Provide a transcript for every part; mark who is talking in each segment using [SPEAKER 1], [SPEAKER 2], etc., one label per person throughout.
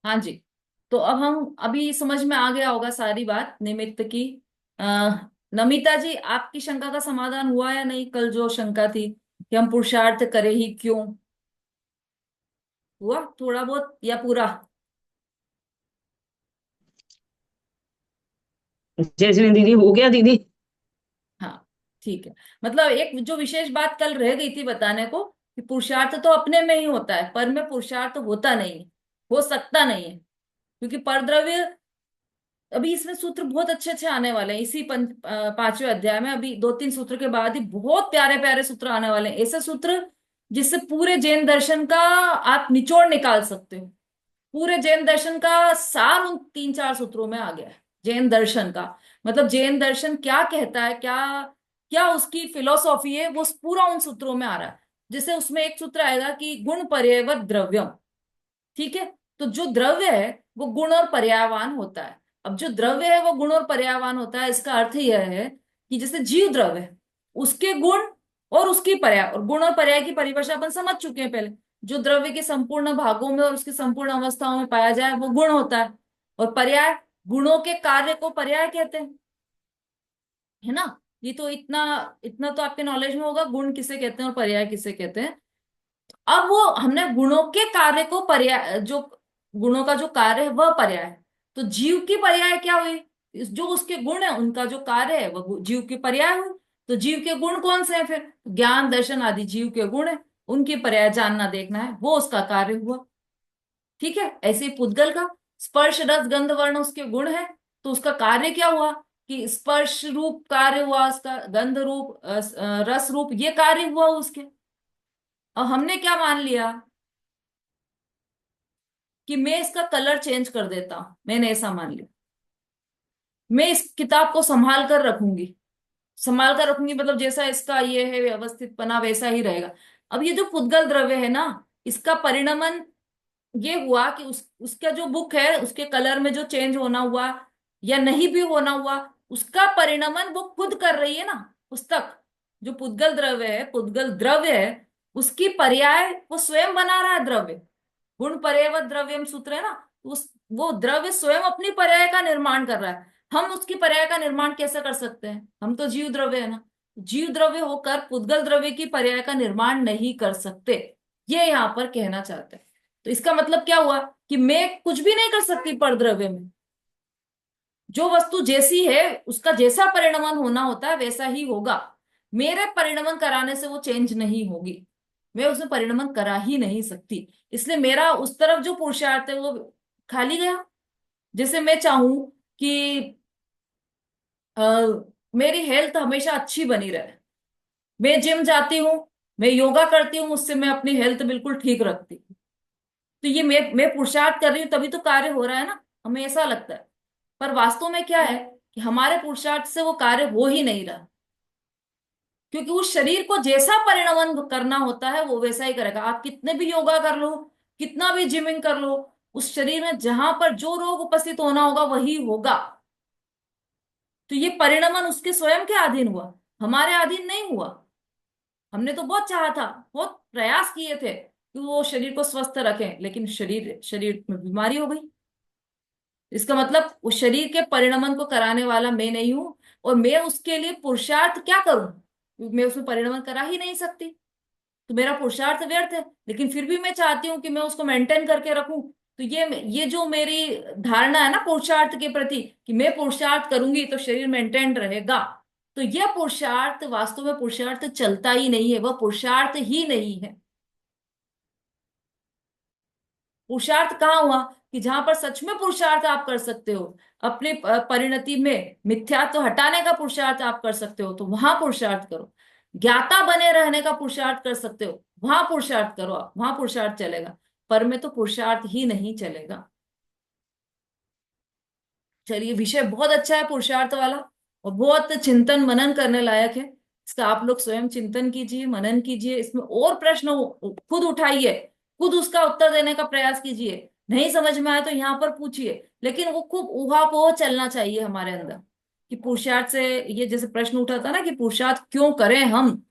[SPEAKER 1] हाँ जी। तो अब हम अभी समझ में आ गया होगा सारी बात निमित्त की। आ, नमिता जी, आपकी शंका का समाधान हुआ या नहीं? कल जो शंका थी कि हम पुरुषार्थ करें ही क्यों, हुआ थोड़ा बहुत या पूरा?
[SPEAKER 2] जय श्री दीदी, हो गया दीदी।
[SPEAKER 1] हाँ, ठीक है। मतलब एक जो विशेष बात कल रह गई थी बताने को, कि पुरुषार्थ तो अपने में ही होता है, पर में पुरुषार्थ होता नहीं है, हो सकता नहीं है, क्योंकि परद्रव्य। अभी इसमें सूत्र बहुत अच्छे अच्छे आने वाले हैं इसी पांचवें अध्याय में। अभी दो तीन सूत्र के बाद ही बहुत प्यारे प्यारे सूत्र आने वाले हैं, ऐसे सूत्र जिससे पूरे जैन दर्शन का आप निचोड़ निकाल सकते हो। पूरे जैन दर्शन का सार उन तीन चार सूत्रों में आ गया है। जैन दर्शन का मतलब जैन दर्शन क्या कहता है, क्या क्या उसकी फिलोसॉफी है, वो पूरा उन सूत्रों में आ रहा है। जैसे उसमें एक सूत्र आएगा कि गुण पर्यायवत द्रव्यम। ठीक है। तो जो द्रव्य है वो गुण और पर्यायवान होता है। अब जो द्रव्य है वो गुण और पर्यायवान होता है, इसका अर्थ यह है कि जैसे जीव द्रव्य है, उसके गुण और उसकी पर्याय, और गुण और पर्याय की परिभाषा अपन समझ चुके हैं पहले। जो द्रव्य के संपूर्ण भागों में और उसकी संपूर्ण अवस्थाओं में पाया जाए वो गुण होता है। और पर्याय, गुणों के कार्य को पर्याय कहते हैं, है ना? ये तो इतना इतना तो आपके नॉलेज में होगा, गुण किसे कहते हैं और पर्याय किसे कहते हैं। अब वो हमने गुणों के कार्य को पर्याय, जो गुणों का जो कार्य है वह पर्याय है। तो जीव की पर्याय क्या हुई? जो उसके गुण है उनका जो कार्य है वह जीव की पर्याय हुई। तो जीव के गुण कौन से हैं फिर? ज्ञान दर्शन आदि जीव के गुण है, उनकी पर्याय जानना देखना है, वो उसका कार्य हुआ। ठीक है। ऐसे ही पुद्गल का स्पर्श रस गंध वर्ण उसके गुण है, तो उसका कार्य क्या हुआ? कि स्पर्श रूप कार्य हुआ उसका, गंध रूप रस रूप ये कार्य हुआ उसके। और हमने क्या मान लिया? कि मैं इसका कलर चेंज कर देता हूं, मैंने ऐसा मान लिया। मैं इस किताब को संभाल कर रखूंगी। संभाल कर रखूंगी मतलब जैसा इसका ये है व्यवस्थित बना वैसा ही रहेगा। अब ये जो पुद्गल द्रव्य है ना, इसका परिणमन ये हुआ कि उसका जो बुक है उसके कलर में जो चेंज होना हुआ या नहीं भी होना हुआ, उसका परिणमन वो खुद कर रही है ना पुस्तक। जो पुद्गल द्रव्य है, पुद्गल द्रव्य है, उसकी पर्याय वो स्वयं बना रहा है द्रव्य। गुण पर्यायवत द्रव्यम सूत्र है ना, तो उस वो द्रव्य स्वयं अपनी पर्याय का निर्माण कर रहा है। हम उसकी पर्याय का निर्माण कैसे कर सकते हैं? हम तो जीव द्रव्य है ना। जीव द्रव्य होकर पुद्गल द्रव्य की पर्याय का निर्माण नहीं कर सकते, ये यहां पर कहना चाहते हैं। तो इसका मतलब क्या हुआ? कि मैं कुछ भी नहीं कर सकती परद्रव्य में। जो वस्तु जैसी है उसका जैसा परिणमन होना होता है वैसा ही होगा। मेरे परिणमन कराने से वो चेंज नहीं होगी, मैं उसमें परिणमन करा ही नहीं सकती। इसलिए मेरा उस तरफ जो पुरुषार्थ है वो खाली गया। जैसे मैं चाहूं कि अ, मेरी हेल्थ हमेशा अच्छी बनी रहे, मैं जिम जाती हूँ, मैं योगा करती हूँ, उससे मैं अपनी हेल्थ बिल्कुल ठीक रखती हूँ। तो ये मैं पुरुषार्थ कर रही हूँ तभी तो कार्य हो रहा है ना, हमें ऐसा लगता है। पर वास्तव में क्या है कि हमारे पुरुषार्थ से वो कार्य हो ही नहीं रहा, क्योंकि उस शरीर को जैसा परिणमन करना होता है वो वैसा ही करेगा। आप कितने भी योगा कर लो, कितना भी जिमिंग कर लो, उस शरीर में जहां पर जो रोग उपस्थित होना होगा वही होगा। तो ये परिणमन उसके स्वयं के अधीन हुआ, हमारे अधीन नहीं हुआ। हमने तो बहुत चाहा था, बहुत प्रयास किए थे कि वो शरीर को स्वस्थ रखें, लेकिन शरीर शरीर में बीमारी हो गई। इसका मतलब उस शरीर के परिणमन को कराने वाला मैं नहीं हूं, और मैं उसके लिए पुरुषार्थ क्या करूं, क्योंकि मैं उसमें परिणमन करा ही नहीं सकती। तो मेरा पुरुषार्थ व्यर्थ है। लेकिन फिर भी मैं चाहती हूँ कि मैं उसको मेंटेन करके रखूं। तो ये जो मेरी धारणा है ना पुरुषार्थ के प्रति, कि मैं पुरुषार्थ करूंगी तो शरीर मेंटेन रहेगा, तो यह पुरुषार्थ वास्तव में पुरुषार्थ चलता ही नहीं है, वह पुरुषार्थ ही नहीं है। पुरुषार्थ कहाँ हुआ? कि जहां पर सच में पुरुषार्थ आप कर सकते हो, अपने परिणति में मिथ्यात्व हटाने का पुरुषार्थ आप कर सकते हो, तो वहां पुरुषार्थ करो। ज्ञाता बने रहने का पुरुषार्थ कर सकते हो, वहां पुरुषार्थ करो, आप वहां पुरुषार्थ चलेगा। पर में तो पुरुषार्थ ही नहीं चलेगा। चलिए, विषय बहुत अच्छा है पुरुषार्थ वाला, और बहुत चिंतन मनन करने लायक है। इसका आप लोग स्वयं चिंतन कीजिए, मनन कीजिए, इसमें और प्रश्न खुद उठाइए, खुद उसका उत्तर देने का प्रयास कीजिए। नहीं समझ में आए तो यहाँ पर पूछिए, लेकिन वो खूब ऊहापोह चलना चाहिए हमारे अंदर। कि पुरुषार्थ से, ये जैसे प्रश्न उठा था ना कि पुरुषार्थ क्यों करें हम,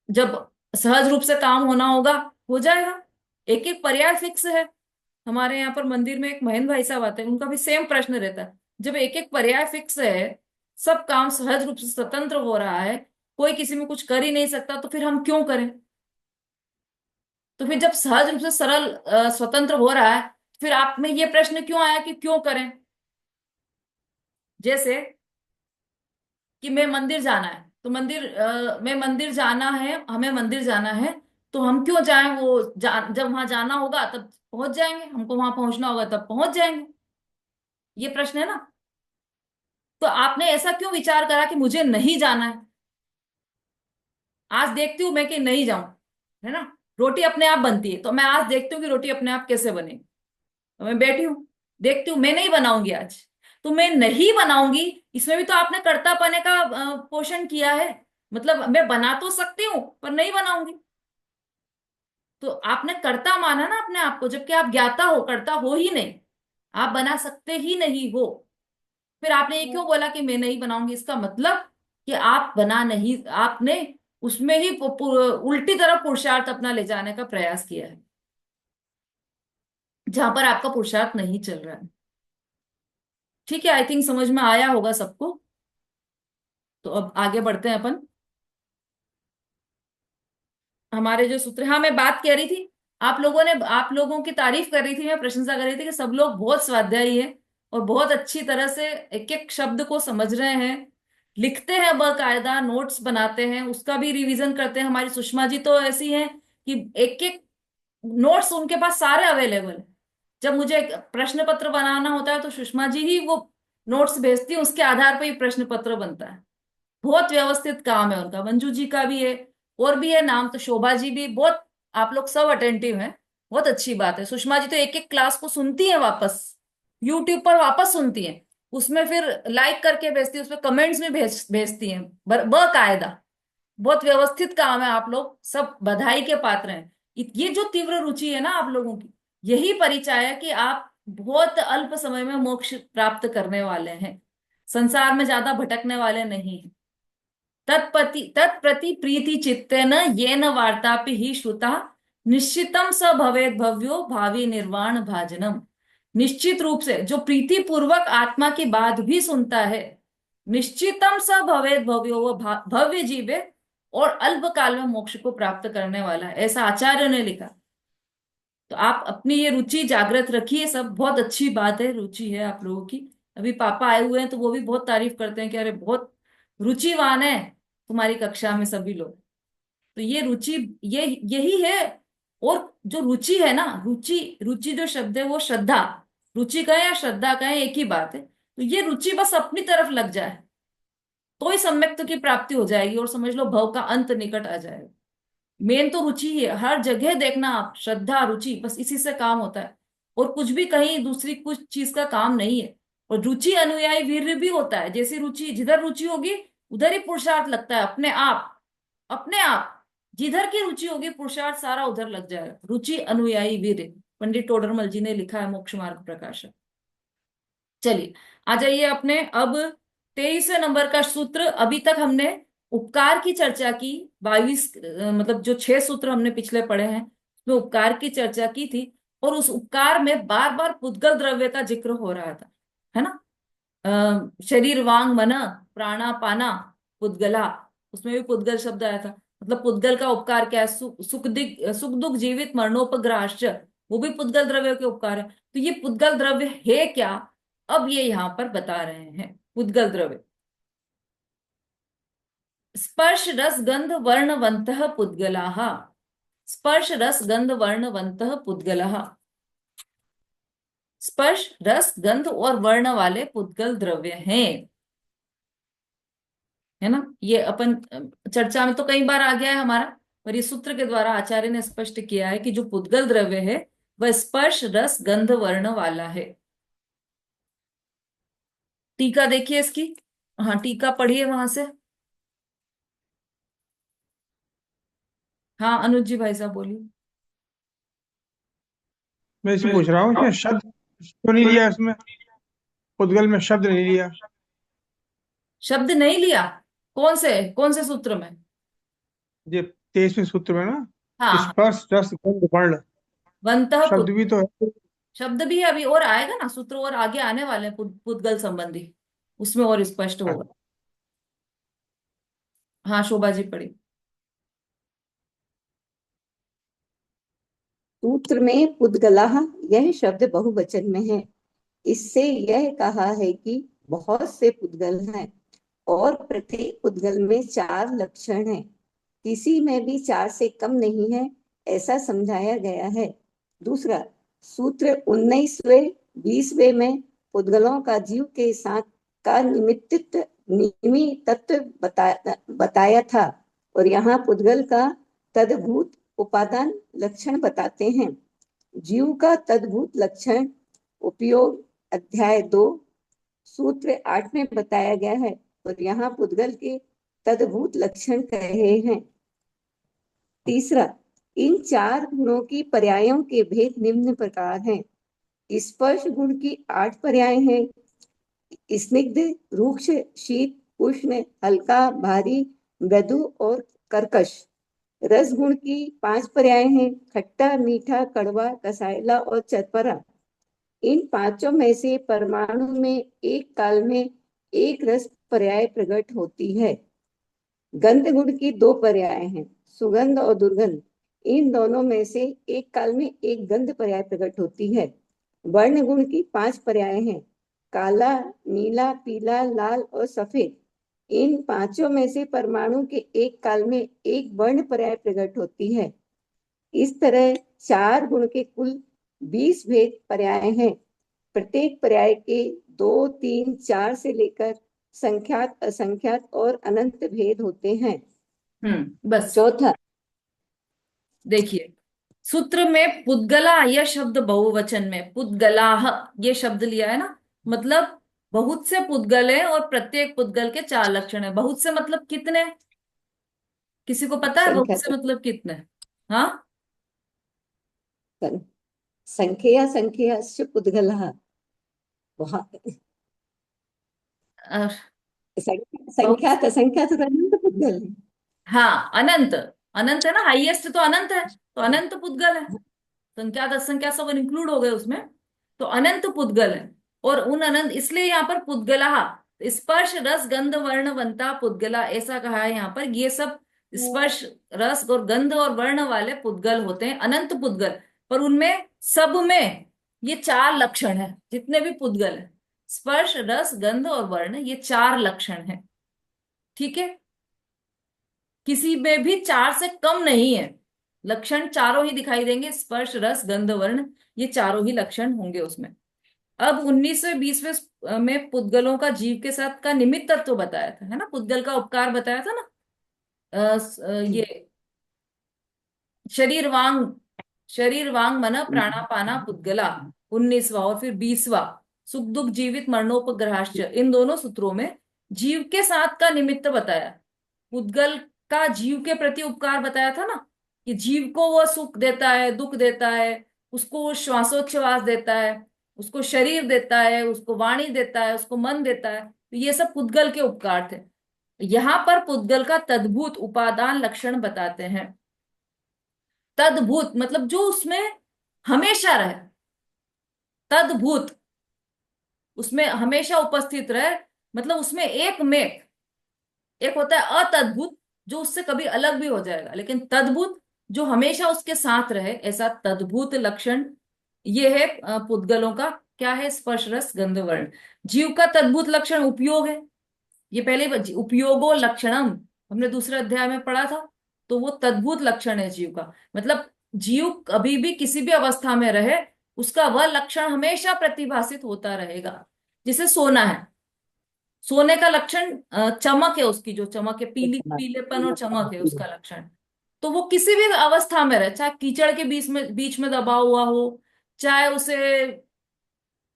[SPEAKER 1] जब सहज रूप से काम होना होगा हो जाएगा। एक एक पर्याय फिक्स है। हमारे यहाँ पर मंदिर में एक महेंद्र भाई साहब आते हैं, उनका भी सेम प्रश्न रहता है। जब एक एक पर्याय फिक्स है, सब काम सहज रूप से स्वतंत्र हो रहा है, कोई किसी में कुछ कर ही नहीं सकता, तो फिर हम क्यों करें? तो फिर जब सहज रूप से सरल स्वतंत्र हो रहा है, फिर आप में ये प्रश्न क्यों आया कि क्यों करें? जैसे कि मैं मंदिर जाना है, तो मैं मंदिर जाना है, हमें मंदिर जाना है, तो हम क्यों जाएं? जब वहां जाना होगा तब पहुंच जाएंगे, हमको वहां पहुंचना होगा तब पहुंच जाएंगे। ये प्रश्न है ना। तो आपने ऐसा क्यों विचार करा कि मुझे नहीं जाना है? आज देखती हूं मैं कि नहीं जाऊं, है ना। रोटी अपने आप बनती है, तो मैं आज देखती हूँ कि रोटी अपने आप कैसे बनेगी। तो मैं बैठी हूँ, देखती हूँ, मैं नहीं बनाऊंगी आज। तो मैं नहीं बनाऊंगी, इसमें भी तो आपने कर्तापने का पोषण किया है। मतलब मैं बना तो सकती हूँ पर नहीं बनाऊंगी। तो आपने कर्ता माना ना अपने आप को, जबकि आप ज्ञाता हो, कर्ता हो ही नहीं। आप बना सकते ही नहीं हो। फिर आपने ये क्यों बोला कि मैं नहीं बनाऊंगी? इसका मतलब कि आप बना नहीं, आपने उसमें ही उल्टी तरफ पुरुषार्थ अपना ले जाने का प्रयास किया है, जहां पर आपका पुरुषार्थ नहीं चल रहा है। ठीक है, आई थिंक समझ में आया होगा सबको। तो अब आगे बढ़ते हैं अपन। हमारे जो सूत्र, हाँ मैं बात कह रही थी, आप लोगों की तारीफ कर रही थी, मैं प्रशंसा कर रही थी कि सब लोग बहुत स्वाध्यायी है और बहुत अच्छी तरह से एक एक शब्द को समझ रहे हैं, लिखते हैं बकायदा, नोट्स बनाते हैं, उसका भी रिवीजन करते हैं। हमारी सुषमा जी तो ऐसी हैं कि एक एक नोट्स उनके पास सारे अवेलेबल है। जब मुझे एक प्रश्न पत्र बनाना होता है तो सुषमा जी ही वो नोट्स भेजती है, उसके आधार पर ही प्रश्न पत्र बनता है। बहुत व्यवस्थित काम है उनका। मंजू जी का भी है, और भी है नाम तो, शोभा जी भी बहुत। आप लोग सब अटेंटिव हैं, बहुत अच्छी बात है। सुषमा जी तो एक एक क्लास को सुनती है वापस, यूट्यूब पर वापस सुनती हैं, उसमें फिर लाइक करके भेजती है, उसमें कमेंट्स में भेजती हैं बकायदा। बहुत व्यवस्थित काम है, आप लोग सब बधाई के पात्र हैं। ये जो तीव्र रुचि है ना आप लोगों की, यही परिचय है कि आप बहुत अल्प समय में मोक्ष प्राप्त करने वाले हैं, संसार में ज्यादा भटकने वाले नहीं हैं। तत्प्रति प्रीति चित्तेन येन वार्तापि ही श्रुता, निश्चितम स भवेद भव्यो भावी निर्वाण भाजनम। निश्चित रूप से जो प्रीति पूर्वक आत्मा की बात भी सुनता है, निश्चितम स भवेद भव्यो, वो भव्य जीव है और अल्प काल में मोक्ष को प्राप्त करने वाला है, ऐसा आचार्य ने लिखा। तो आप अपनी ये रुचि जागृत रखिए, सब बहुत अच्छी बात है, रुचि है आप लोगों की। अभी पापा आए हुए हैं तो वो भी बहुत तारीफ करते हैं कि अरे बहुत रुचिवान है तुम्हारी कक्षा में सभी लोग। तो ये रुचि, ये यही है। और जो रुचि है ना, रुचि, रुचि जो शब्द है वो श्रद्धा, रुचि कहें या श्रद्धा कहें एक ही बात है। तो ये रुचि बस अपनी तरफ लग जाए तो ही सम्यक्त की प्राप्ति हो जाएगी, और समझ लो भव का अंत निकट आ जाएगा। मेन तो रुचि ही है, हर जगह देखना आप, श्रद्धा रुचि, बस इसी से काम होता है। और कुछ भी कहीं दूसरी कुछ चीज का काम नहीं है। और रुचि अनुयायी वीर्य भी होता है, जैसी रुचि, जिधर रुचि होगी उधर ही पुरुषार्थ लगता है अपने आप। अपने आप जिधर की रुचि होगी पुरुषार्थ सारा उधर लग जाएगा। रुचि अनुयायी वीर्य, पंडित टोडरमल जी ने लिखा है मोक्ष मार्ग प्रकाशन। चलिए आ जाइए अपने अब 23वें नंबर का सूत्र। अभी तक हमने उपकार की चर्चा की, 22 मतलब जो 6 सूत्र हमने पिछले पढ़े हैं उसमें उपकार की चर्चा की थी। और उस उपकार में बार बार पुद्गल द्रव्य का जिक्र हो रहा था, है ना। शरीर वांग मन प्राणा पाना पुद्गला, उसमें भी पुद्गल शब्द आया था। मतलब पुद्गल का उपकार क्या है? सुख दुख जीवित मरणोपग्राश्च, वो भी पुद्गल द्रव्य के उपकार है। तो ये पुद्गल द्रव्य है क्या? अब ये यहां पर बता रहे हैं। पुद्गल द्रव्य, स्पर्श रस गंध वर्णवंत पुद्गलाः। स्पर्श रस गंध वर्णवंत पुद्गलाः, स्पर्श रस गंध और वर्ण वाले पुद्गल द्रव्य हैं, है ना। ये अपन चर्चा में तो कई बार आ गया है हमारा, पर ये सूत्र के द्वारा आचार्य ने स्पष्ट किया है कि जो पुद्गल द्रव्य है वह स्पर्श रस गंध वर्ण वाला है। टीका देखिए इसकी। हाँ टीका पढ़िए वहां से। हाँ अनुज जी भाई साहब बोलिए।
[SPEAKER 3] मैं इसे पूछ रहा हूँ कि शब्द क्यों नहीं लिया इसमें? उद्गल में शब्द नहीं लिया।
[SPEAKER 1] शब्द नहीं लिया? कौन से सूत्र में?
[SPEAKER 3] ये 23वें सूत्र में ना,
[SPEAKER 1] हाँ हाँ,
[SPEAKER 3] स्पर्श रस गंध वर्ण,
[SPEAKER 1] वंत
[SPEAKER 3] शब्द भी तो है।
[SPEAKER 1] शब्द भी अभी और आएगा ना, सूत्र और आगे आने वाले हैं पुद्गल संबंधी, उसमें और स्पष्ट होगा। हाँ शोभा जी पढ़ी।
[SPEAKER 4] सूत्र में पुद्गलः यह शब्द बहुवचन में है। इससे यह कहा है कि बहुत से पुद्गल हैं और प्रत्येक पुद्गल में 4 लक्षण हैं। किसी में भी 4 से कम नहीं है, ऐसा समझाया गया है। दूसरा, सूत्र 19वें 20वें में पुद्गलों का जीव के साथ का निमित्तत्व बताया था और यहाँ पुद्गल का तद्भूत उपादान लक्षण बताते हैं। जीव का तद्भूत लक्षण उपयोग अध्याय 2 सूत्र 8 में बताया गया है और यहाँ पुद्गल के तद्भूत लक्षण कहे हैं। तीसरा, इन 4 गुणों की पर्यायों के भेद निम्न प्रकार हैं। स्पर्श गुण की 8 पर्याय हैं। स्निग्ध, रूक्ष, शीत, उष्ण, हल्का, भारी, मृदु और कर्कश। रस गुण की 5 पर्याय हैं। खट्टा, मीठा, कड़वा, कसायला और चरपरा। इन पांचों में से परमाणु में एक काल में एक रस पर्याय प्रकट होती है। गंध गुण की 2 पर्याय हैं, सुगंध और दुर्गंध। इन दोनों में से एक काल में एक गंध पर्याय प्रकट होती है। वर्ण गुण की 5 पर्याय हैं, काला, नीला, पीला, लाल और सफेद। इन पांचों में से परमाणु के एक काल में एक वर्ण पर्याय प्रकट होती है। इस तरह 4 गुण के कुल 20 भेद पर्याय हैं। प्रत्येक पर्याय के 2, 3, 4 से लेकर संख्यात, असंख्यात और अनंत भेद होते हैं।
[SPEAKER 1] बस
[SPEAKER 4] चौथा,
[SPEAKER 1] देखिए, सूत्र में पुद्गला यह शब्द बहुवचन में, पुद्गलाह ये शब्द लिया है ना, मतलब बहुत से पुद्गल है और प्रत्येक पुद्गल के 4 लक्षण है। बहुत से मतलब कितने, किसी को पता है बहुत
[SPEAKER 4] संख्या
[SPEAKER 1] से मतलब कितने? हाँ
[SPEAKER 4] संख्या संख्या पुद्गलः बहुत
[SPEAKER 1] बहुत
[SPEAKER 4] संख्यात असंख्यात और अनंत पुद्गल है।
[SPEAKER 1] हाँ अनंत, अनंत है ना, हाईएस्ट तो अनंत है, तो अनंत पुद्गल है। संख्यात असंख्यात सब इंक्लूड हो गए उसमें, तो अनंत पुद्गल है। और उन अनंत, इसलिए यहाँ पर पुद्गला, स्पर्श रस गंध वर्ण वंता पुद्गला ऐसा कहा है यहाँ पर। ये सब स्पर्श रस और गंध और वर्ण वाले पुद्गल होते हैं, अनंत पुद्गल। पर उनमें सब में ये 4 लक्षण है, जितने भी पुद्गल है, स्पर्श रस गंध और वर्ण, ये 4 लक्षण है। ठीक है, किसी में भी 4 से कम नहीं है। लक्षण चारों ही दिखाई देंगे, स्पर्श रस गंध वर्ण, ये चारों ही लक्षण होंगे उसमें। अब 19वें 20वें में पुद्गलों का जीव के साथ का निमित्त तत्व बताया था, है ना, पुद्गल का उपकार बताया था ना। ये शरीर वांग मन प्राणापाना पुद्गला 19वां, और फिर 20वां सुख दुख जीवित मरणोपग्रहाश्च, इन दोनों सूत्रों में जीव के साथ का निमित्त बताया। पुद्गल का जीव के प्रति उपकार बताया था ना, कि जीव को वो सुख देता है, दुख देता है, उसको वो श्वासोच्छ्वास देता है, उसको शरीर देता है, उसको वाणी देता है, उसको मन देता है, तो ये सब पुद्गल के उपकार थे। यहाँ पर पुद्गल का तद्भूत उपादान लक्षण बताते हैं। तद्भूत मतलब जो उसमें हमेशा रहे, तद्भूत उसमें हमेशा उपस्थित रहे, मतलब उसमें एक में, एक होता है अतद्भुत जो उससे कभी अलग भी हो जाएगा, लेकिन तद्भुत जो हमेशा उसके साथ रहे, ऐसा तद्भुत लक्षण ये है पुद्गलों का। क्या है? स्पर्श रस गंध वर्ण। जीव का तद्भुत लक्षण उपयोग है, ये पहले उपयोगो लक्षणम हमने दूसरे अध्याय में पढ़ा था। तो वो तद्भुत लक्षण है जीव का, मतलब जीव कभी भी किसी भी अवस्था में रहे, उसका वह लक्षण हमेशा प्रतिभासित होता रहेगा। जैसे सोना है, सोने का लक्षण चमक है, उसकी जो चमक है, पीलेपन और चमक है उसका लक्षण। तो वो किसी भी अवस्था में रहे, चाहे कीचड़ के बीच में दबा हुआ हो, चाहे उसे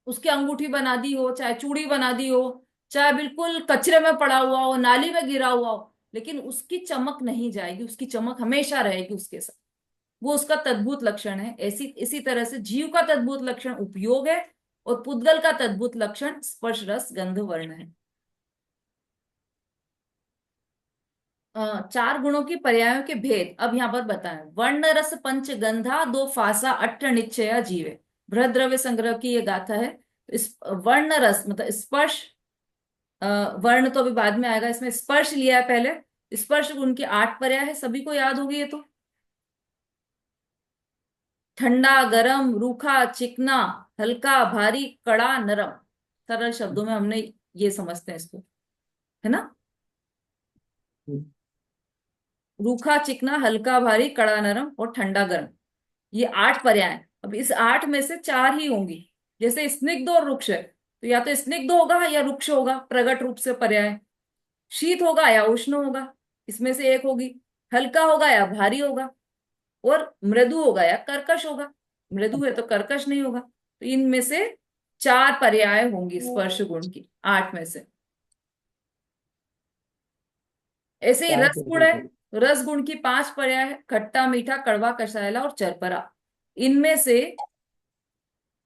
[SPEAKER 1] उसकी अंगूठी बना दी हो, चाहे चूड़ी बना दी हो, चाहे बिल्कुल कचरे में पड़ा हुआ हो, नाली में गिरा हुआ हो, लेकिन उसकी चमक नहीं जाएगी, उसकी चमक हमेशा रहेगी उसके साथ। वो उसका तद्भुत लक्षण है। ऐसी इसी तरह से जीव का तद्भुत लक्षण उपयोग है, और पुद्गल का तद्भुत लक्षण स्पर्श रस गंध वर्ण है। 4 गुणों की पर्यायों के भेद अब यहाँ पर बताएं। वर्ण रस पंच गंधा दो फासा अट्ठ निश्चया जीवे। बृहद द्रव्य संग्रह की ये गाथा है। इस वर्ण रस मतलब स्पर्श, अ, वर्ण तो अभी बाद में आएगा, इसमें स्पर्श लिया है पहले। स्पर्श गुण की 8 पर्याय है, सभी को याद होगी ये तो। ठंडा, गरम, रूखा, चिकना, हल्का, भारी, कड़ा, नरम। सरल शब्दों में हमने ये समझते हैं इसको, है ना। रूखा, चिकना, हल्का, भारी, कड़ा, नरम और ठंडा, गर्म, ये 8 पर्याय हैं। अब इस 8 में से 4 ही होंगी। जैसे स्निग्ध और रुक्ष है, तो या तो स्निग्ध होगा या रुक्ष होगा, प्रगट रूप से पर्याय। शीत होगा या उष्ण होगा, इसमें से एक होगी। हल्का होगा या भारी होगा, और मृदु होगा या कर्कश होगा। मृदु है तो कर्कश नहीं होगा। तो इनमें से 4 पर्याय होंगी स्पर्श गुण की 8 में से। ऐसे ही रस गुण है, तो रस गुण की 5 पर्याय है। खट्टा, मीठा, कड़वा, कसायला और चरपरा। इनमें से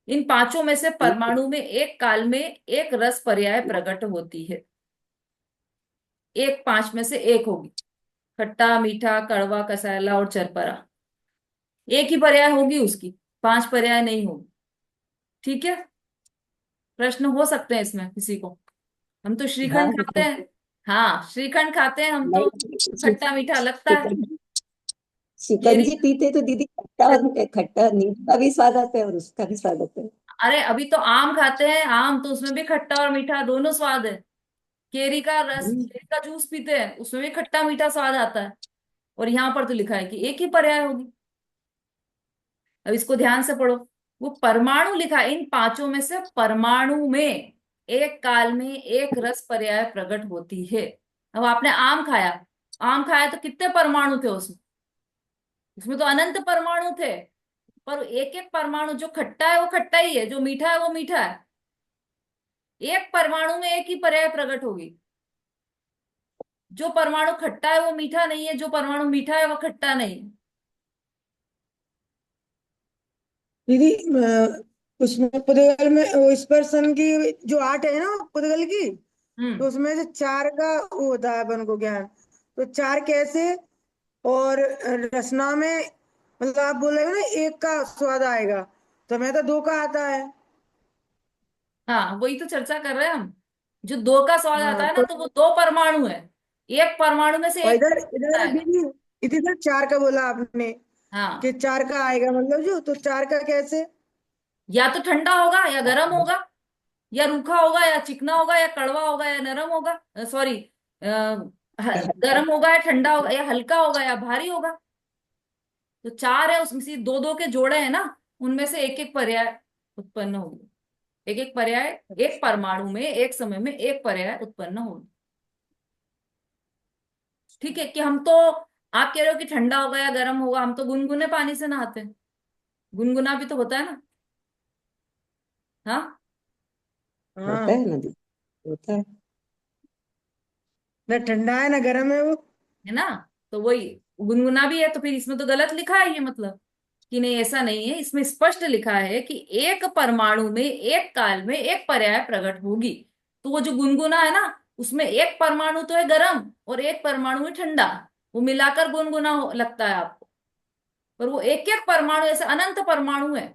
[SPEAKER 1] इन पांचों में से परमाणु में एक काल में एक रस पर्याय प्रकट होती है। एक 5 में से एक होगी। खट्टा, मीठा, कड़वा, कसायला और चरपरा, एक ही पर्याय होगी उसकी, 5 पर्याय नहीं होगी। ठीक है, प्रश्न हो सकते हैं इसमें किसी को। हम तो
[SPEAKER 4] हाँ
[SPEAKER 1] श्रीखंड खाते हैं। हाँ, श्रीखंड खाते हैं हम तो,
[SPEAKER 4] नहीं,
[SPEAKER 1] खट्टा मीठा लगता है।
[SPEAKER 4] शिकंजी
[SPEAKER 1] केरी,
[SPEAKER 4] शिकंजी पीते तो दीदी खट्टा और खट्टा नींबू का भी स्वाद आता है और उसका भी स्वाद आता है।
[SPEAKER 1] अरे अभी तो आम खाते हैं, आम तो उसमें भी खट्टा और मीठा दोनों स्वाद है। केरी का रस,
[SPEAKER 4] हम्म,
[SPEAKER 1] केरी का जूस पीते हैं, उसमें भी खट्टा मीठा स्वाद आता है। और यहाँ पर तो लिखा है कि एक ही पर्याय होगी। अब इसको ध्यान से पढ़ो। वो परमाणु लिखा है, इन पांचों में से परमाणु में एक काल में एक रस पर्याय प्रकट होती है। अब आपने आम खाया, आम खाया तो कितने परमाणु थे उसमें? उसमें तो अनंत परमाणु थे। पर एक एक परमाणु, जो खट्टा है वो खट्टा ही है, जो मीठा है वो मीठा है। एक परमाणु में एक ही पर्याय प्रकट होगी। जो परमाणु खट्टा है वो मीठा नहीं है, जो परमाणु मीठा है वो खट्टा नहीं है।
[SPEAKER 5] दीदी उसमें पुर्तगाल में वो स्पर्शन की जो आर्ट है ना पुर्तगाल की, तो
[SPEAKER 1] हम्म।
[SPEAKER 5] उसमें से चार का वो होता है अपन को ज्ञान। तो चार कैसे? और रसना में मतलब आप बोल रहे हो ना एक का स्वाद आएगा, तो मैं तो दो का आता है।
[SPEAKER 1] हाँ, वही तो चर्चा कर रहे हैं हम। जो दो का स्वाद आता
[SPEAKER 5] हाँ
[SPEAKER 1] है ना,
[SPEAKER 5] तो
[SPEAKER 1] तो वो 2 परमाणु है। एक परमाणु में से
[SPEAKER 5] और
[SPEAKER 1] एक
[SPEAKER 5] इधर इधर
[SPEAKER 1] आएगा।
[SPEAKER 5] दीदी, इधर चार का बोला आपने कि
[SPEAKER 1] हाँ,
[SPEAKER 5] चार का आएगा, मतलब जो तो चार का कैसे?
[SPEAKER 1] या तो ठंडा होगा या गर्म होगा, या रूखा होगा या चिकना होगा, या कड़वा होगा या नरम होगा, सॉरी, गर्म होगा या ठंडा होगा, या हल्का होगा या भारी होगा। तो 4 है, उसमें से 2 2 के जोड़े हैं ना, उनमें से एक एक पर्याय उत्पन्न होगी। एक एक पर्याय, एक परमाणु में एक समय में एक पर्याय उत्पन्न होगी। ठीक है, कि हम तो, आप कह रहे हो कि ठंडा होगा या गर्म होगा, हम तो गुनगुने पानी से नहाते हैं। गुनगुना भी तो होता है ना। हाँ,
[SPEAKER 4] होता
[SPEAKER 5] हाँ,
[SPEAKER 4] है ना दीदी, होता है।
[SPEAKER 5] न ठंडा है ना गर्म है वो।
[SPEAKER 1] है ना। तो वही गुनगुना भी है, तो फिर इसमें तो गलत लिखा है ये, मतलब कि नहीं, ऐसा नहीं है। इसमें स्पष्ट लिखा है कि एक परमाणु में एक काल में एक पर्याय प्रकट होगी। तो वो जो गुनगुना है ना, उसमें एक परमाणु तो है गर्म और एक परमाणु है ठंडा। वो मिलाकर गुनगुना लगता है आपको। पर वो एक एक परमाणु ऐसे अनंत परमाणु है।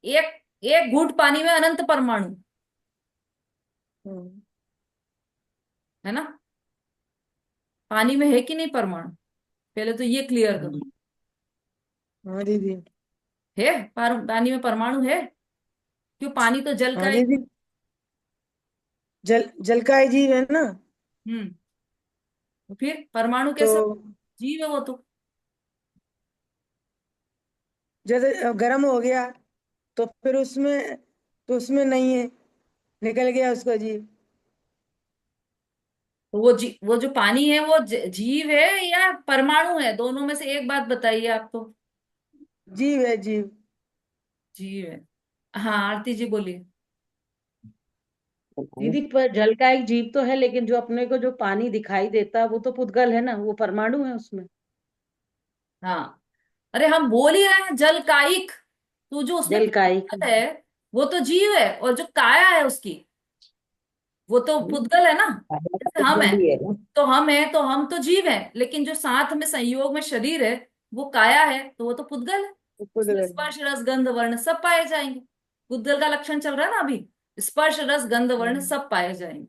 [SPEAKER 1] एक एक घूंट पानी में अनंत परमाणु,
[SPEAKER 5] हम्म,
[SPEAKER 1] है ना। पानी में है कि नहीं परमाणु, पहले तो ये क्लियर करो।
[SPEAKER 5] हाँ दीदी।
[SPEAKER 1] है, पानी में परमाणु है। क्यों, पानी तो जल का
[SPEAKER 5] हाँ
[SPEAKER 1] एक।
[SPEAKER 5] दीदी, जल जल का ही जीव है ना।
[SPEAKER 1] हम्म। तो फिर परमाणु
[SPEAKER 5] तो
[SPEAKER 1] कैसे? जीव है वो तो।
[SPEAKER 5] जैसे गर्म हो गया तो फिर उसमें, तो उसमें नहीं है, निकल गया उसका जीव।
[SPEAKER 1] तो वो जो पानी है वो जीव है या परमाणु है? दोनों में से एक बात बताइए आप तो।
[SPEAKER 5] जीव है जीव।
[SPEAKER 1] जीव है। हाँ, आरती जी बोलिए।
[SPEAKER 2] दीदी पर जल का एक जीव तो है, लेकिन जो अपने को जो पानी दिखाई देता है वो तो पुद्गल है ना, वो परमाणु है उसमें।
[SPEAKER 1] हाँ, अरे हम बोल ही रहे हैं जल कायिक। तो जो उसमें
[SPEAKER 2] जल का एक।
[SPEAKER 1] पुद्गल है वो तो जीव है, और जो काया है उसकी, वो तो पुद्गल है ना। जैसे हम
[SPEAKER 4] जल
[SPEAKER 1] है,
[SPEAKER 4] ही है ना।
[SPEAKER 1] तो हम है तो हम तो जीव है, लेकिन जो साथ में संयोग में शरीर है वो काया है, तो वो तो पुद्गल है।
[SPEAKER 5] खुद
[SPEAKER 1] उसमें
[SPEAKER 5] गए।
[SPEAKER 1] स्पर्श रस गंध वर्ण सब पाए जाएंगे। पुद्गल का लक्षण चल रहा है ना अभी। स्पर्श रस गंध वर्ण सब पाए जाएंगे।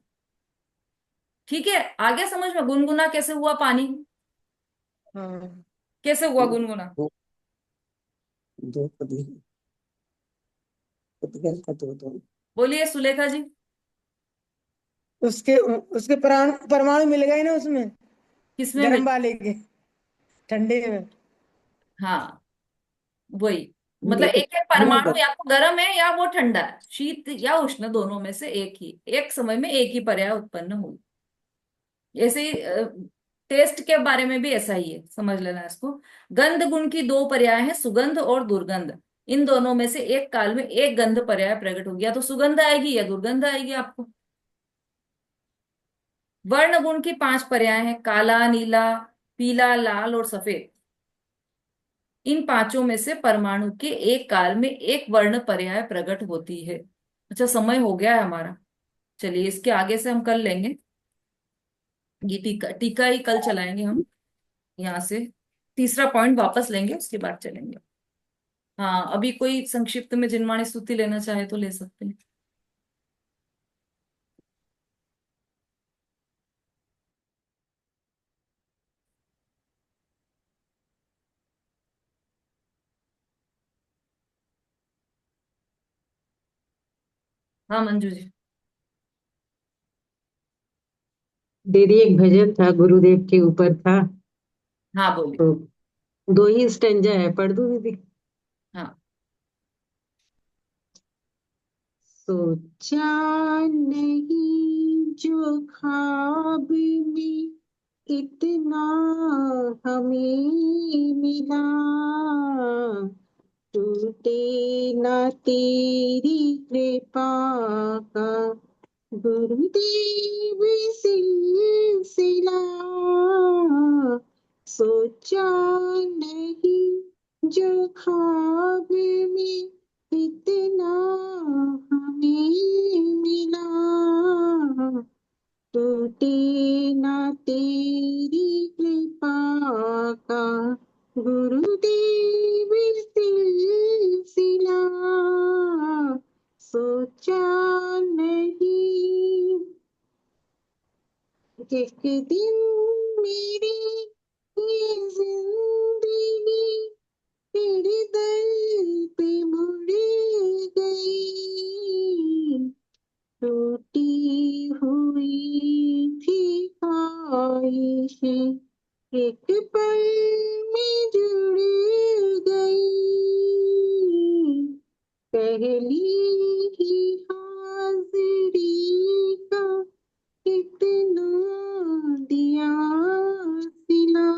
[SPEAKER 1] ठीक है, आगे समझ में गुनगुना कैसे हुआ पानी,
[SPEAKER 5] हाँ।
[SPEAKER 1] कैसे हुआ गुनगुना?
[SPEAKER 4] दो दो पुद्गल, पुद्गल का दो दो।
[SPEAKER 1] बोलिए सुलेखा जी।
[SPEAKER 5] उसके उसके परमाणु मिल गए ना उसमें,
[SPEAKER 1] किसमें
[SPEAKER 5] गर्म
[SPEAKER 1] मिल?
[SPEAKER 5] वाले के, ठंडे में।
[SPEAKER 1] हाँ, वही। मतलब
[SPEAKER 4] देखो
[SPEAKER 1] एक एक
[SPEAKER 4] ये
[SPEAKER 1] परमाणु या तो गर्म है या वो ठंडा है, शीत या उष्ण, दोनों में से एक ही, एक समय में एक ही पर्याय उत्पन्न हुई। ऐसे ही टेस्ट के बारे में भी ऐसा ही है, समझ लेना इसको। गंध गुण की दो पर्याय है, सुगंध और दुर्गंध। इन दोनों में से एक काल में एक गंध पर्याय प्रकट हो गया तो सुगंध आएगी या दुर्गंध आएगी आपको। वर्ण गुण की पांच पर्याय है, काला, नीला, पीला, लाल और सफेद। इन पांचों में से परमाणु के एक काल में एक वर्ण पर्याय प्रकट होती है। अच्छा, समय हो गया है हमारा। चलिए इसके आगे से हम कल लेंगे। ये टीका टीका ही कल चलाएंगे हम। यहाँ से तीसरा पॉइंट वापस लेंगे, उसके बाद चलेंगे। हाँ, अभी कोई संक्षिप्त में जिनवाणी स्तुति लेना चाहे तो ले सकते हैं। हाँ मंजू जी।
[SPEAKER 6] दीदी एक भजन था, गुरुदेव के ऊपर था।
[SPEAKER 1] हाँ बोलिए।
[SPEAKER 6] तो दो ही स्टेंजा है, पढ़ दूं दीदी?
[SPEAKER 1] हाँ।
[SPEAKER 6] सोचा नहीं जो ख्वाब में इतना हमें मिला, टूटे ना तेरी कृपा का गुरुदेव सिलसिला। सोचा नहीं जो ख्वाब में इतना हमें मिला, टूटे ना तेरी कृपा का गुरुदेव सिलसिला। सोचा नहीं एक दिन मेरी ये जिंदगी तेरे दर पे मुड़ गई, टूटी हुई थी ख्वाहिशें एक पल में जुड़ गई, पहली ही हाजिरी का कितना दिया सिला,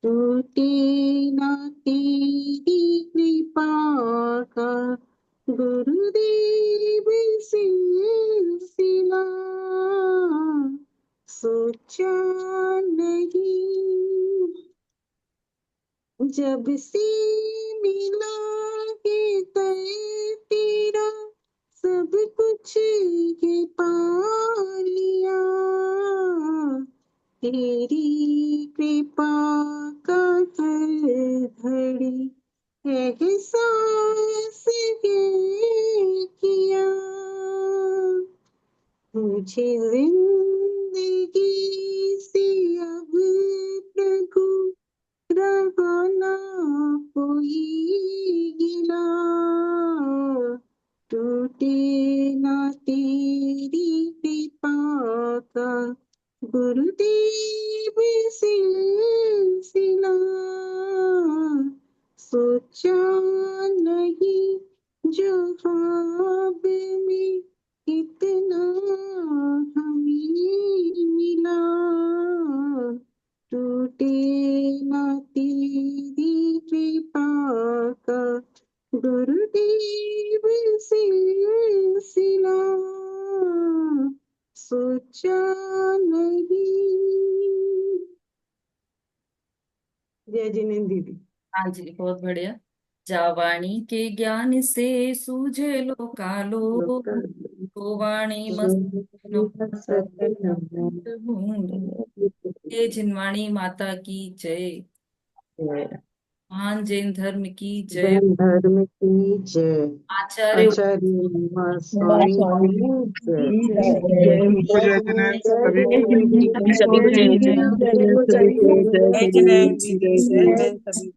[SPEAKER 6] टूटे ना तेरी कृपा का गुरुदेव सिलसिला। सोचा नहीं जब से मिला के तय तेरा, सब कुछ ये पा लिया, तेरी कृपा का हर घड़ी एहसास ये किया, मुझे जिंदगी से अब प्रभु रहा ना कोई गिला, टूटे ना तेरी कृपा का गुरुदेव सिलसिला। सोचा नहीं जो ख्वाब में इतना हमें मिला, टूटे ना तेरी कृपा का गुरुदेव सिलसिला। सोचा नहीं। जय जिनेन्द्र दीदी।
[SPEAKER 1] हाँ जी, बहुत बढ़िया। जावाणी के ज्ञान से सूझे लो कालो, तो वाणी मस्त ढूंढ। ये जिनवाणी माता की जय। महान जैन धर्म की जय।
[SPEAKER 6] जैन धर्म की जय।
[SPEAKER 1] आचार्य
[SPEAKER 6] आचार्य उमा स्वामी की जय।
[SPEAKER 3] जय गुरु जय जिनेन्द्र सभी को
[SPEAKER 6] जय
[SPEAKER 3] जय
[SPEAKER 6] गुरु
[SPEAKER 3] जय
[SPEAKER 6] जय
[SPEAKER 3] जय
[SPEAKER 6] जय
[SPEAKER 3] जय
[SPEAKER 6] सभी को जय गुरु जय सभी को।